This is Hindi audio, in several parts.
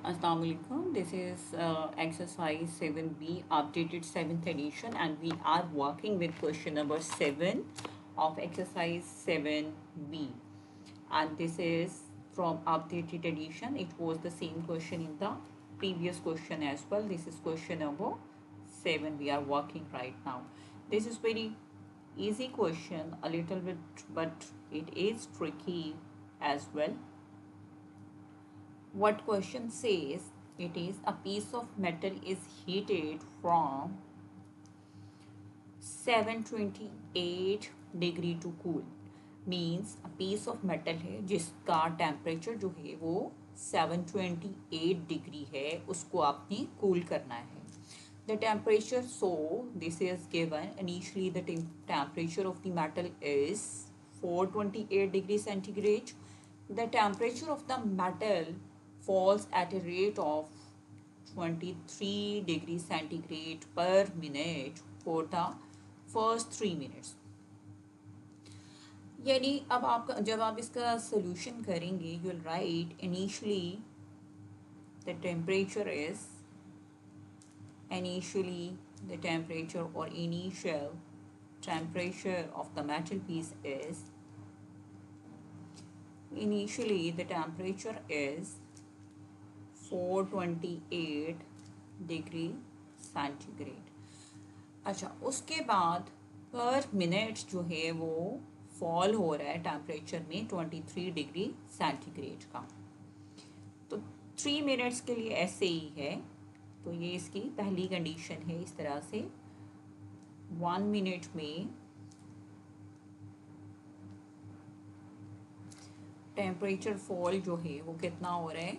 Assalamu alaikum. This is exercise 7B, updated 7th edition, and we are working with question number 7 of exercise 7B. And this is from updated edition. It was the same question in the previous question as well. This is question number 7 we are working right now. This is very easy question, a little bit, but it is tricky as well. What question says, it is a piece of metal is heated from 728 degree to cool means a piece of metal है जिसका टेम्परेचर जो है वो 728 डिग्री है, उसको आपने कूल करना है. The temperature, so this is given initially the temperature of the metal is 428 degree centigrade. The temperature of the metal falls at a rate of 23 degree centigrade per minute for the first 3 minutes. यानी अब आप जब आप इसका सोल्यूशन करेंगे, you will write initially the temperature is the temperature or initial temperature of the metal piece is initially the temperature is 428 degree centigrade. अच्छा, उसके बाद पर मिनट जो है वो फॉल हो रहा है टेम्परेचर में 23 डिग्री सेंटीग्रेड का. तो 3 मिनट्स के लिए ऐसे ही है. तो ये इसकी पहली कंडीशन है. इस तरह से 1 मिनट में टेम्परेचर फॉल जो है वो कितना हो रहा है,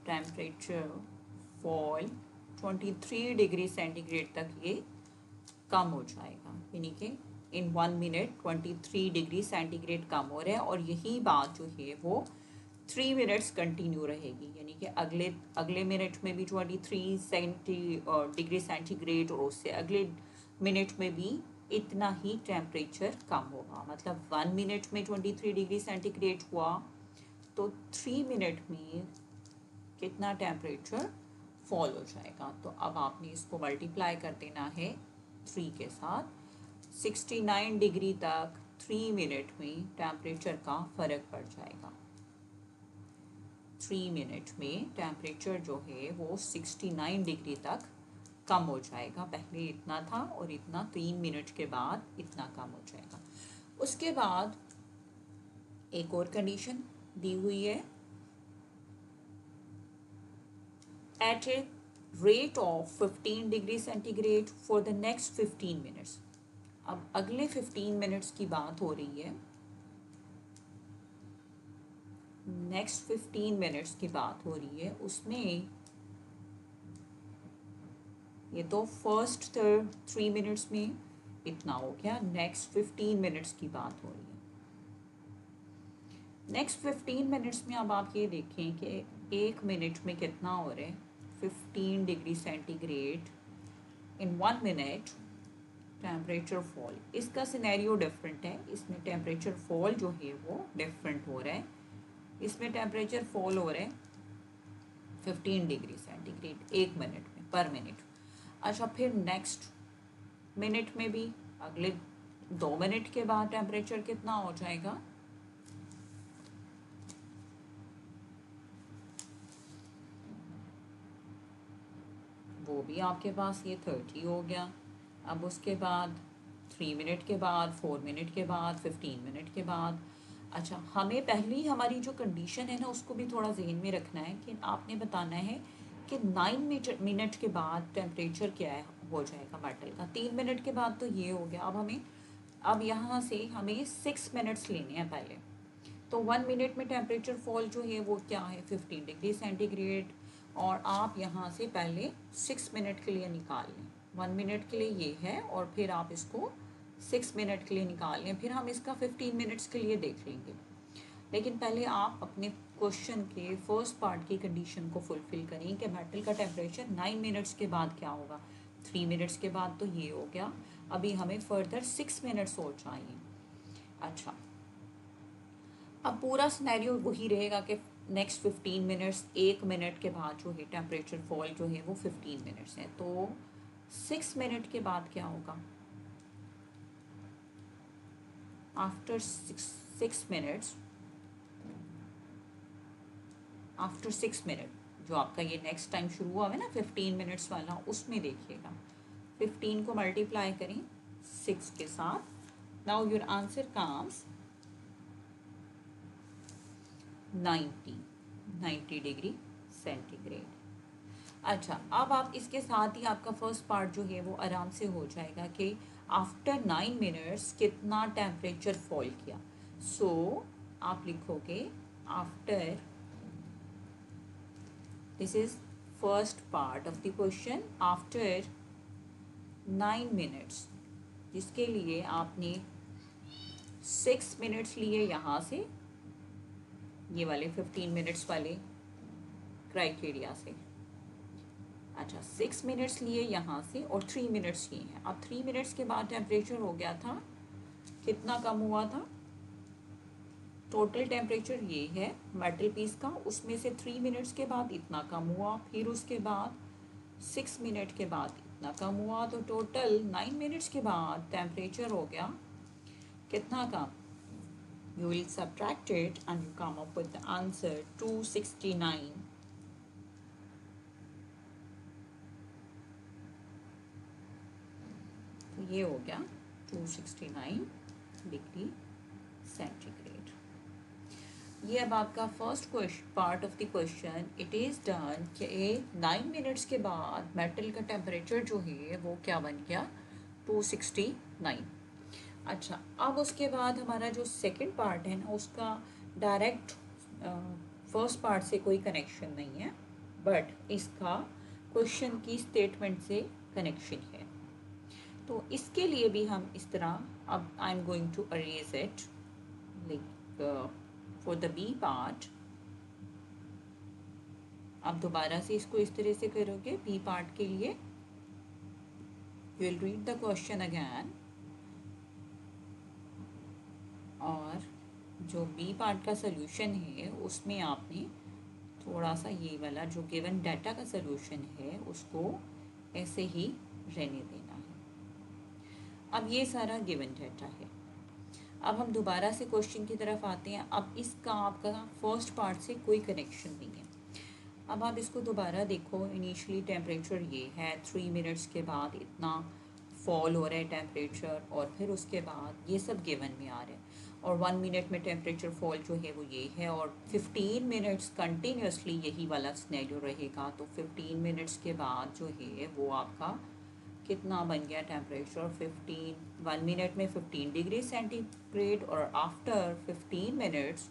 टेम्परेचर फॉल 23 डिग्री सेंटीग्रेड तक ये कम हो जाएगा. यानी कि इन 1 मिनट 23 डिग्री सेंटीग्रेड कम हो रहा है. और यही बात जो है वो 3 मिनट्स कंटिन्यू रहेगी. यानी कि अगले मिनट में भी 23 डिग्री सेंटीग्रेड और उससे अगले मिनट में भी इतना ही टेम्परेचर कम होगा. मतलब 1 मिनट में 23 डिग्री सेंटीग्रेड हुआ तो 3 मिनट में कितना टेम्परेचर फॉल हो जाएगा. तो अब आपने इसको मल्टीप्लाई कर देना है 3 के साथ. 69 डिग्री तक 3 मिनट में टेम्परेचर का फ़र्क पड़ जाएगा. 3 मिनट में टेम्परेचर जो है वो 69 डिग्री तक कम हो जाएगा. पहले इतना था और इतना 3 मिनट के बाद इतना कम हो जाएगा. उसके बाद एक और कंडीशन दी हुई है, at a rate of 15 degree centigrade for the next 15 minutes. अब अगले 15 मिनट्स की बात हो रही है. नेक्स्ट 15 मिनट्स की बात हो रही है. उसमें ये तो फर्स्ट 3 मिनट्स में इतना हो गया. नेक्स्ट 15 मिनट्स की बात हो रही है. नेक्स्ट 15 मिनट्स में अब आप ये देखें कि 1 मिनट में कितना हो रहा है, 15 degree centigrade in 1 minute temperature fall. इसका सिनेरियो डिफरेंट है. इसमें टेम्परेचर फॉल जो है वो डिफरेंट हो रहा है. इसमें टेम्परेचर फॉल हो रहा है 15 डिग्री सेंटीग्रेड 1 मिनट में पर मिनट. अच्छा, फिर नेक्स्ट मिनट में भी अगले 2 मिनट के बाद टेम्परेचर कितना हो जाएगा, वो भी आपके पास ये 30 हो गया. अब उसके बाद 3 मिनट के बाद, 4 मिनट के बाद, 15 मिनट के बाद. अच्छा, हमें पहली हमारी जो कंडीशन है ना उसको भी थोड़ा जहन में रखना है कि आपने बताना है कि 9 मिनट के बाद टेम्परेचर क्या है हो जाएगा मेटल का. 3 मिनट के बाद तो ये हो गया. अब यहाँ से हमें 6 मिनट्स लेने हैं पहले. तो 1 मिनट में टेम्परेचर फॉल जो है वो क्या है, 15 डिग्री सेंटीग्रेड. और आप यहाँ से पहले 6 मिनट के लिए निकाल लें. 1 मिनट के लिए ये है और फिर आप इसको 6 मिनट के लिए निकाल लें. फिर हम इसका 15 मिनट्स के लिए देख लेंगे. लेकिन पहले आप अपने क्वेश्चन के फर्स्ट पार्ट की कंडीशन को फुलफ़िल करें कि मेटल का टेम्परेचर 9 मिनट्स के बाद क्या होगा. 3 मिनट्स के बाद तो ये हो गया. अभी हमें फर्दर 6 मिनट्स और चाहिए. अच्छा, अब पूरा सिनेरियो वही रहेगा कि नेक्स्ट 15 मिनट्स, 1 मिनट के बाद जो है टेम्परेचर फॉल जो है वो 15 मिनट्स है। तो 6 मिनट के बाद क्या होगा? आफ्टर 6 मिनट्स, आफ्टर 6 मिनट जो आपका ये नेक्स्ट टाइम शुरू हुआ है ना 15 मिनट्स वाला, उसमें देखिएगा 15 को मल्टीप्लाई करें 6 के साथ। Now your answer comes 90 degree centigrade. अच्छा, अब आप इसके साथ ही आपका फर्स्ट पार्ट जो है वो आराम से हो जाएगा कि आफ्टर 9 मिनट्स कितना टेम्परेचर फॉल किया। सो आप लिखोगे after, this is first part of the question, after 9 minutes, जिसके लिए आपने 6 मिनट्स लिए यहाँ से, ये वाले 15 मिनट्स वाले क्राइटेरिया से। अच्छा, 6 मिनट्स लिए यहाँ से और 3 मिनट्स लिए हैं। अब 3 मिनट्स के बाद टेम्परेचर हो गया था, कितना कम हुआ था? टोटल टेम्परेचर ये है मेटल पीस का, उसमें से 3 मिनट्स के बाद इतना कम हुआ, फिर उसके बाद 6 मिनट के बाद इतना कम हुआ, तो टोटल 9 मिनट्स के बाद टेम्परेचर हो गया कितना कम? You will subtract it and you come up with the answer 269. तो ये हो गया 269 डिग्री सेंटीग्रेड। ये अब आपका first question, part of the question it is done कि 9 मिनट्स के बाद मेटल का टेम्परेचर जो है वो क्या बन गया? 269। अच्छा, अब उसके बाद हमारा जो सेकंड पार्ट है ना, उसका डायरेक्ट फर्स्ट पार्ट से कोई कनेक्शन नहीं है, बट इसका क्वेश्चन की स्टेटमेंट से कनेक्शन है। तो इसके लिए भी हम इस तरह, अब I am going to arrange it like for the B part. आप दोबारा से इसको इस तरह से करोगे बी पार्ट के लिए, you will read the question again, और जो बी पार्ट का सलूशन है उसमें आपने थोड़ा सा ये वाला जो गिवन डाटा का सलूशन है उसको ऐसे ही रहने देना है। अब ये सारा गिवन डाटा है। अब हम दोबारा से क्वेश्चन की तरफ आते हैं। अब इसका आपका फर्स्ट पार्ट से कोई कनेक्शन नहीं है। अब आप इसको दोबारा देखो, इनिशियली टेम्परेचर ये है, 3 मिनट्स के बाद इतना फॉल हो रहा है टेम्परेचर, और फिर उसके बाद ये सब गिवन में आ रहा है, और 1 मिनट में टेम्परेचर फॉल जो है वो ये है, और 15 मिनट्स कंटिन्यूसली यही वाला स्नैरियो रहेगा। तो 15 मिनट्स के बाद जो है वो आपका कितना बन गया टेम्परेचर? 1 मिनट में 15 डिग्री सेंटीग्रेड, और आफ्टर 15 मिनट्स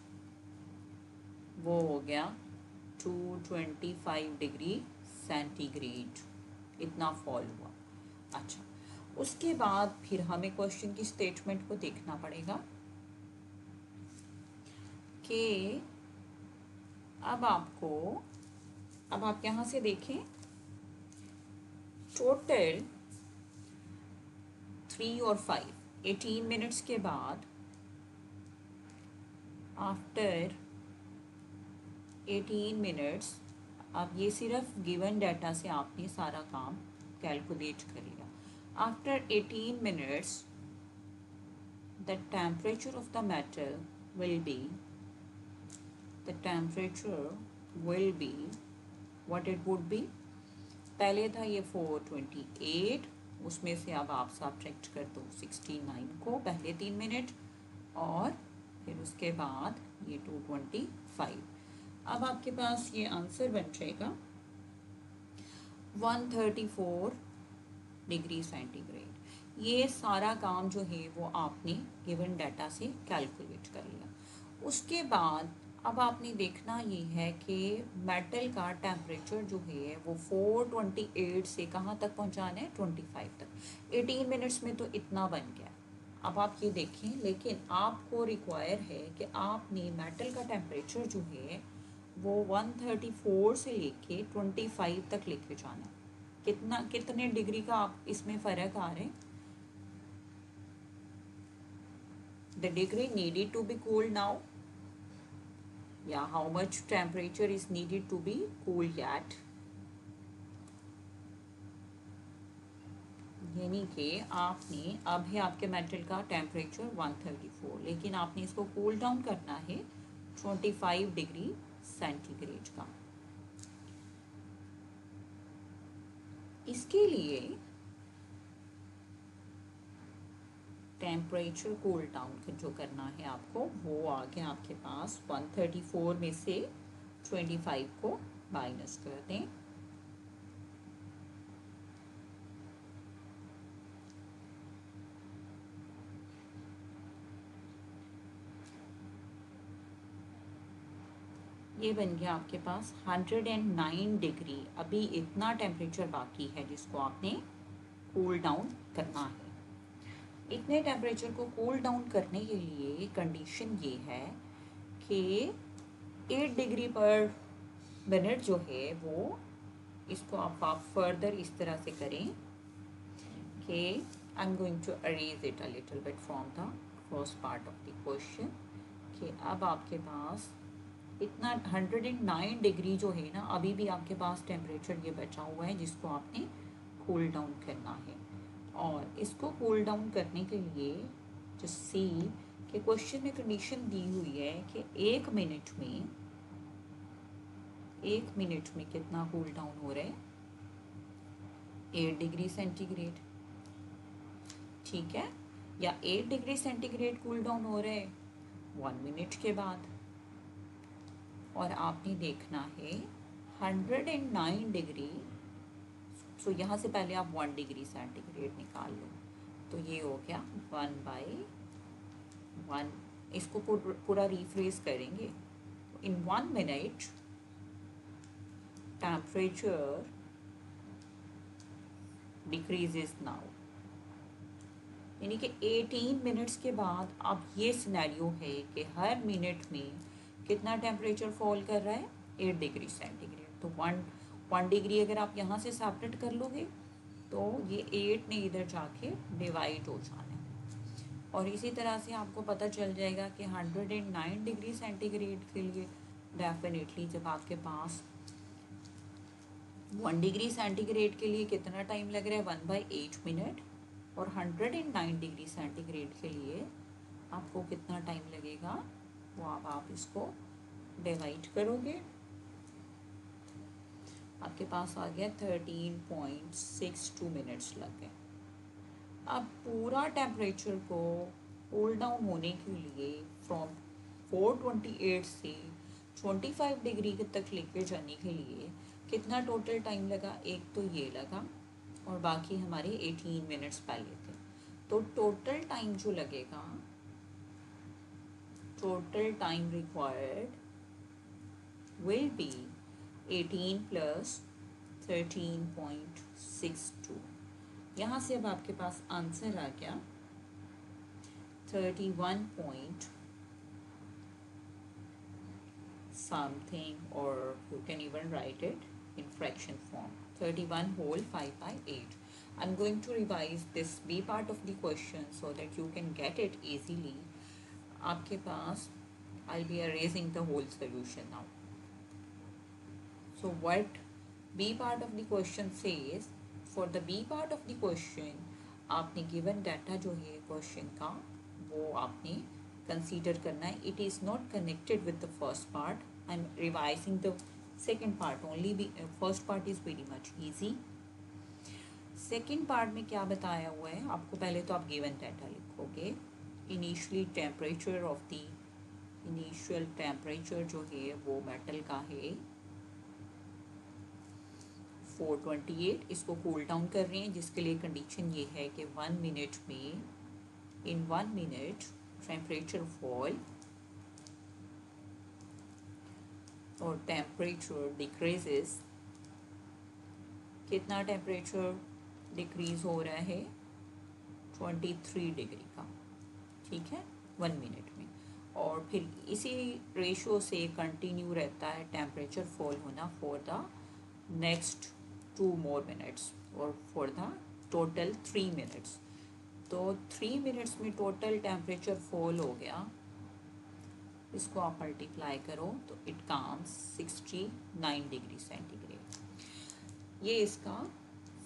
वो हो गया 225 डिग्री सेंटीग्रेड, इतना फॉल हुआ। अच्छा, उसके बाद फिर हमें क्वेश्चन की स्टेटमेंट को देखना पड़ेगा कि अब आप यहाँ से देखें, टोटल 3 और 5, 18 मिनट्स के बाद, आफ्टर 18 मिनट्स, अब ये सिर्फ गिवन डाटा से आपने सारा काम कैलकुलेट कर लिया। After 18 minutes the temperature of the metal will be, the temperature will be what it would be, पहले था ये 428, उसमें से अब आप सब्ट्रैक्ट कर दो 69 को, पहले 3 मिनट, और फिर उसके बाद ये 225। अब आपके पास ये आंसर बन जाएगा 134 डिग्री सेंटीग्रेड। ये सारा काम जो है वो आपने गिवन डाटा से कैलकुलेट कर लिया। उसके बाद अब आपने देखना ये है कि मेटल का टेम्परेचर जो है वो 428 से कहाँ तक पहुँचाना है? 25 तक। 18 मिनट्स में तो इतना बन गया। अब आप ये देखें, लेकिन आपको रिक्वायर है कि आपने मेटल का टेम्परेचर जो है वो 134 से लेके 25 तक लेके जाना। कितने डिग्री का आप इसमें फ़र्क आ रहे हैं? The degree needed to be cooled now या how much temperature is needed to be cooled at, यानी कि आपने अब है आपके मेटल का टेम्परेचर 134, लेकिन आपने इसको कूल डाउन करना है 25 डिग्री सेंटीग्रेड का। इसके लिए टेम्परेचर कूल डाउन जो करना है आपको, वो आ गया आपके पास 134 में से 25 को माइनस कर दें, ये बन गया आपके पास 109 डिग्री। अभी इतना टेम्परेचर बाकी है जिसको आपने कूल डाउन करना है। इतने टेम्परेचर को कूल डाउन करने के लिए कंडीशन ये है कि 8 डिग्री पर मिनट जो है वो, इसको आप फर्दर इस तरह से करें कि I am going to arrange it a little bit from the first part of the question, कि अब आपके पास इतना 109 डिग्री जो है ना, अभी भी आपके पास टेम्परेचर ये बचा हुआ है जिसको आपने कूल डाउन करना है। और इसको कूल डाउन करने के लिए जो सी के क्वेश्चन में कंडीशन दी हुई है कि एक मिनट में कितना कूल डाउन हो रहा है, 8 डिग्री सेंटीग्रेड, ठीक है, या 8 डिग्री सेंटीग्रेड कूल डाउन हो रहा है 1 मिनट के बाद। और आपने देखना है 109 डिग्री, सो यहाँ से पहले आप 1 डिग्री सेंटीग्रेड निकाल लो, तो ये हो गया 1/1। इसको पूरा रिफ्रेश करेंगे, इन 1 मिनट टेम्परेचर डिक्रीजेस नाउ, यानी कि 18 मिनट्स के बाद अब ये सिनेरियो है कि हर मिनट में कितना टेम्परेचर फॉल कर रहा है, 8 डिग्री सेंटीग्रेड। तो 1 डिग्री अगर आप यहाँ से सेपरेट कर लोगे तो ये 8 ने इधर जाके डिवाइड हो जाना है। और इसी तरह से आपको पता चल जाएगा कि 109 डिग्री सेंटीग्रेड के लिए डेफिनेटली जब आपके पास 1 डिग्री सेंटीग्रेड के लिए कितना टाइम लग रहा है, 1/8 मिनट, और 109 डिग्री सेंटीग्रेड के लिए आपको कितना टाइम लगेगा, वो अब आप इसको डिवाइड करोगे, आपके पास आ गया 13.62 मिनट्स लग गए। अब पूरा टेम्परेचर को कूल डाउन होने के लिए फ्रॉम 428 से 25 डिग्री तक लेके जाने के लिए कितना टोटल टाइम लगा, एक तो ये लगा और बाकी हमारे 18 मिनट्स पहले थे। तो टोटल टाइम जो लगेगा, total time required will be 18 plus 13.62। यहाँ से अब आपके पास आंसर आ गया 31 point something, or you can even write it in fraction form, 31 whole 5/8। I'm going to revise this B part of the question so that you can get it easily। आपके पास I'll be erasing the whole solution now। So what B part of the question says, for the B part of the question आपने given data जो है question का वो आपने consider करना है। It is not connected with the first part, I'm revising the second part only, first part is very much easy। second part में क्या बताया हुआ है आपको, पहले तो आप given data लिखोगे। initial temperature जो है वो मेटल का है 428, इसको कूल डाउन कर रहे हैं जिसके लिए कंडीशन ये है कि 1 मिनट में, इन 1 मिनट टेम्परेचर फॉल और टेम्परेचर डिक्रीजेस। कितना टेम्परेचर डिक्रीज हो रहा है, 23 डिग्री का, ठीक है, 1 मिनट में। और फिर इसी रेशो से कंटिन्यू रहता है टेम्परेचर फॉल होना for the next 2 more minutes और फॉर द टोटल 3 मिनट्स। तो 3 मिनट्स में टोटल टेम्परेचर फॉल हो गया इसको आप मल्टीप्लाई करो तो इट कम्स 69 डिग्री सेंटीग्रेड। ये इसका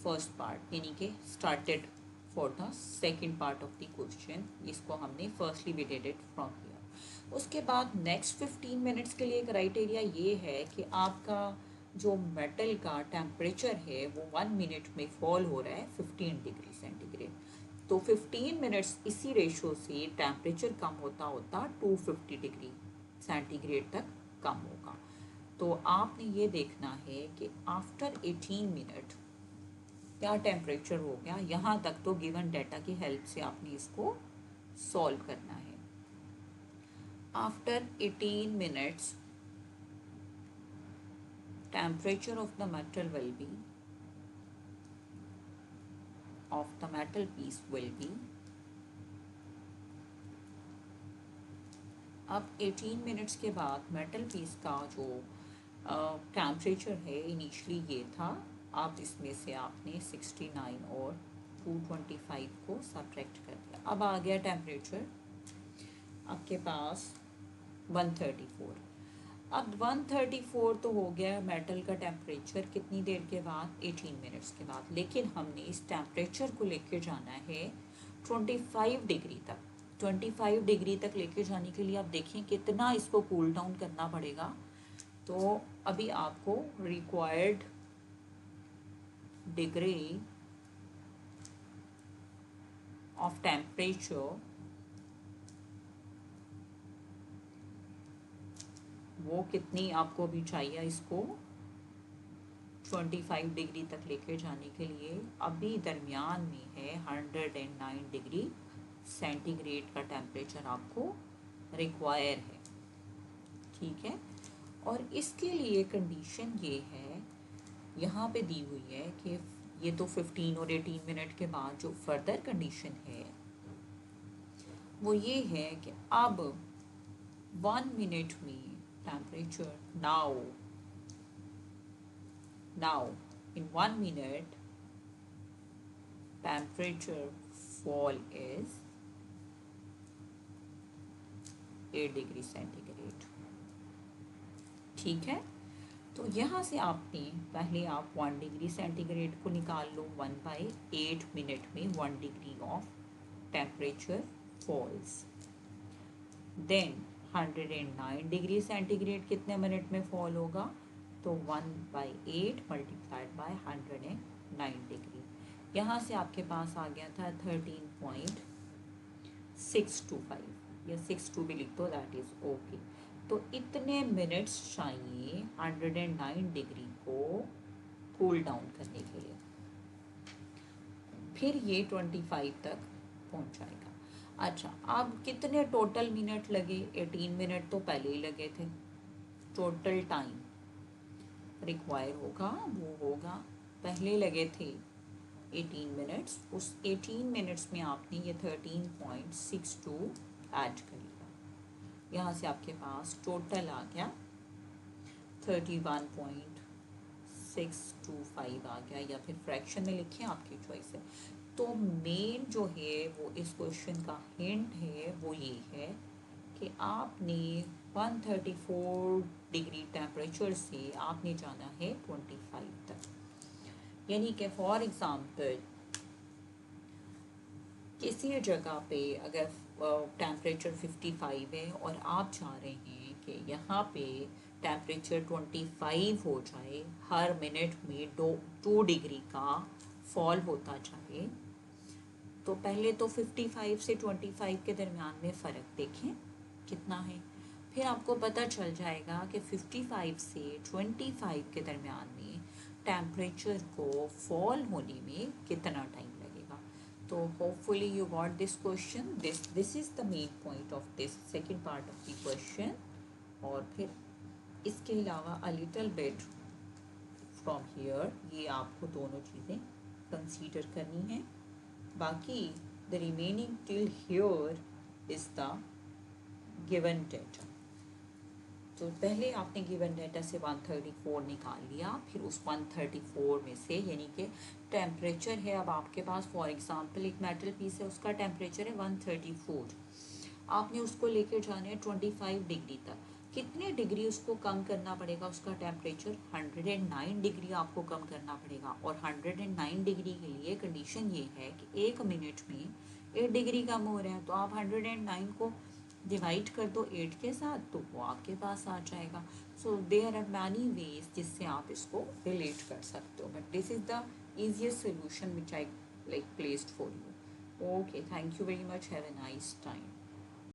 फर्स्ट पार्ट यानी कि started for the second part of the question, इसको हमने firstly we did it from here. उसके बाद नेक्स्ट 15 मिनट्स के लिए क्राइटेरिया ये है कि आपका जो मेटल का टेम्परेचर है वो 1 मिनट में फॉल हो रहा है 15 डिग्री सेंटीग्रेड। तो 15 मिनट्स इसी रेशो से टेम्परेचर कम होता होता 250 डिग्री सेंटीग्रेड तक कम होगा। तो आपने ये देखना है कि आफ्टर 18 मिनट क्या टेम्परेचर हो गया। यहाँ तक तो गिवन डाटा की हेल्प से आपने इसको सॉल्व करना है। After 18 minutes temperature of the metal will be of the metal piece will be, अब 18 मिनट्स के बाद मेटल पीस का जो टेम्परेचर है इनिशियली ये था, अब इसमें से आपने 69 और 225 को सब्ट्रैक्ट कर दिया। अब आ गया टेम्परेचर आपके पास 134। अब 134 तो हो गया मेटल का टेम्परेचर कितनी देर के बाद, 18 मिनट्स के बाद। लेकिन हमने इस टेम्परेचर को लेके जाना है 25 डिग्री तक। 25 डिग्री तक लेके जाने के लिए आप देखें कितना इसको कूल डाउन करना पड़ेगा। तो अभी आपको रिक्वायर्ड डिग्री ऑफ टेम्परेचर वो कितनी आपको अभी चाहिए इसको 25 डिग्री तक लेके जाने के लिए। अभी दरमियान में है 109 डिग्री सेंटीग्रेड का टेम्परेचर आपको रिक्वायर है, ठीक है। और इसके लिए कंडीशन ये है, यहाँ पे दी हुई है कि ये तो 15 और 18 मिनट के बाद जो फर्दर कंडीशन है वो ये है कि अब 1 मिनट में temperature now in 1 minute temperature fall is 8 degree centigrade, ठीक है। तो यहाँ से आपने पहले आप 1 डिग्री सेंटीग्रेड को निकाल लो, 1/8 मिनट में 1 degree of temperature falls. Then 109 degree centigrade कितने मिनट में फॉल होगा, तो 1/8 मल्टीप्लाइड बाय 109 डिग्री। यहाँ से आपके पास आ गया था 13.625 या 62 भी लिख दो, दैट इज ओके। तो इतने मिनट्स चाहिए 109 डिग्री को कूल डाउन करने के लिए, फिर ये 25 तक पहुँच जाएगा। अच्छा, अब कितने टोटल मिनट लगे, 18 मिनट तो पहले ही लगे थे। टोटल टाइम रिक्वायर होगा वो होगा, पहले लगे थे 18 मिनट्स, उस 18 मिनट्स में आपने ये 13.62 ऐड कर लिया। यहाँ से आपके पास टोटल आ गया 31.625 आ गया, या फिर फ्रैक्शन में लिखें, आपकी चॉइस है। तो मेन जो है वो इस क्वेश्चन का हिंट है वो ये है कि आपने 134 डिग्री टेम्परेचर से आपने जाना है 25 तक। यानी कि फॉर एग्ज़ाम्पल किसी जगह पे अगर टेम्परेचर 55 है और आप चाह रहे हैं कि यहाँ पे टेम्परेचर 25 हो जाए, हर मिनट में 2 डिग्री का फॉल होता जाए, तो पहले तो 55 से 25 के दरमियान में फ़र्क देखें कितना है, फिर आपको पता चल जाएगा कि 55 से 25 के दरमियान में टेम्परेचर को फॉल होने में कितना टाइम लगेगा। तो hopefully you got this question, this is the main point of this second part of the question. और फिर इसके अलावा अ लिटिल बिट फ्रॉम हियर, ये आपको दोनों चीज़ें कंसीडर करनी है। बाकी the remaining till here is the given data. तो पहले आपने गिवन डेटा से 134 निकाल लिया, फिर उस 134 में से यानी कि टेम्परेचर है अब आपके पास, फॉर एग्जांपल एक मेटल पीस है उसका टेम्परेचर है 134, आपने उसको लेके जाना है 25 डिग्री तक। कितने डिग्री उसको कम करना पड़ेगा, उसका टेम्परेचर 109 डिग्री आपको कम करना पड़ेगा। और 109 डिग्री के लिए कंडीशन ये है कि 1 मिनट में 8 डिग्री कम हो रहा है, तो आप 109 को डिवाइड कर दो 8 के साथ, तो वो आपके पास आ जाएगा। So there are many ways जिससे आप इसको रिलेट कर सकते हो, but this is the easiest solution which I like placed for you. Okay, thank you very much. Have a nice time.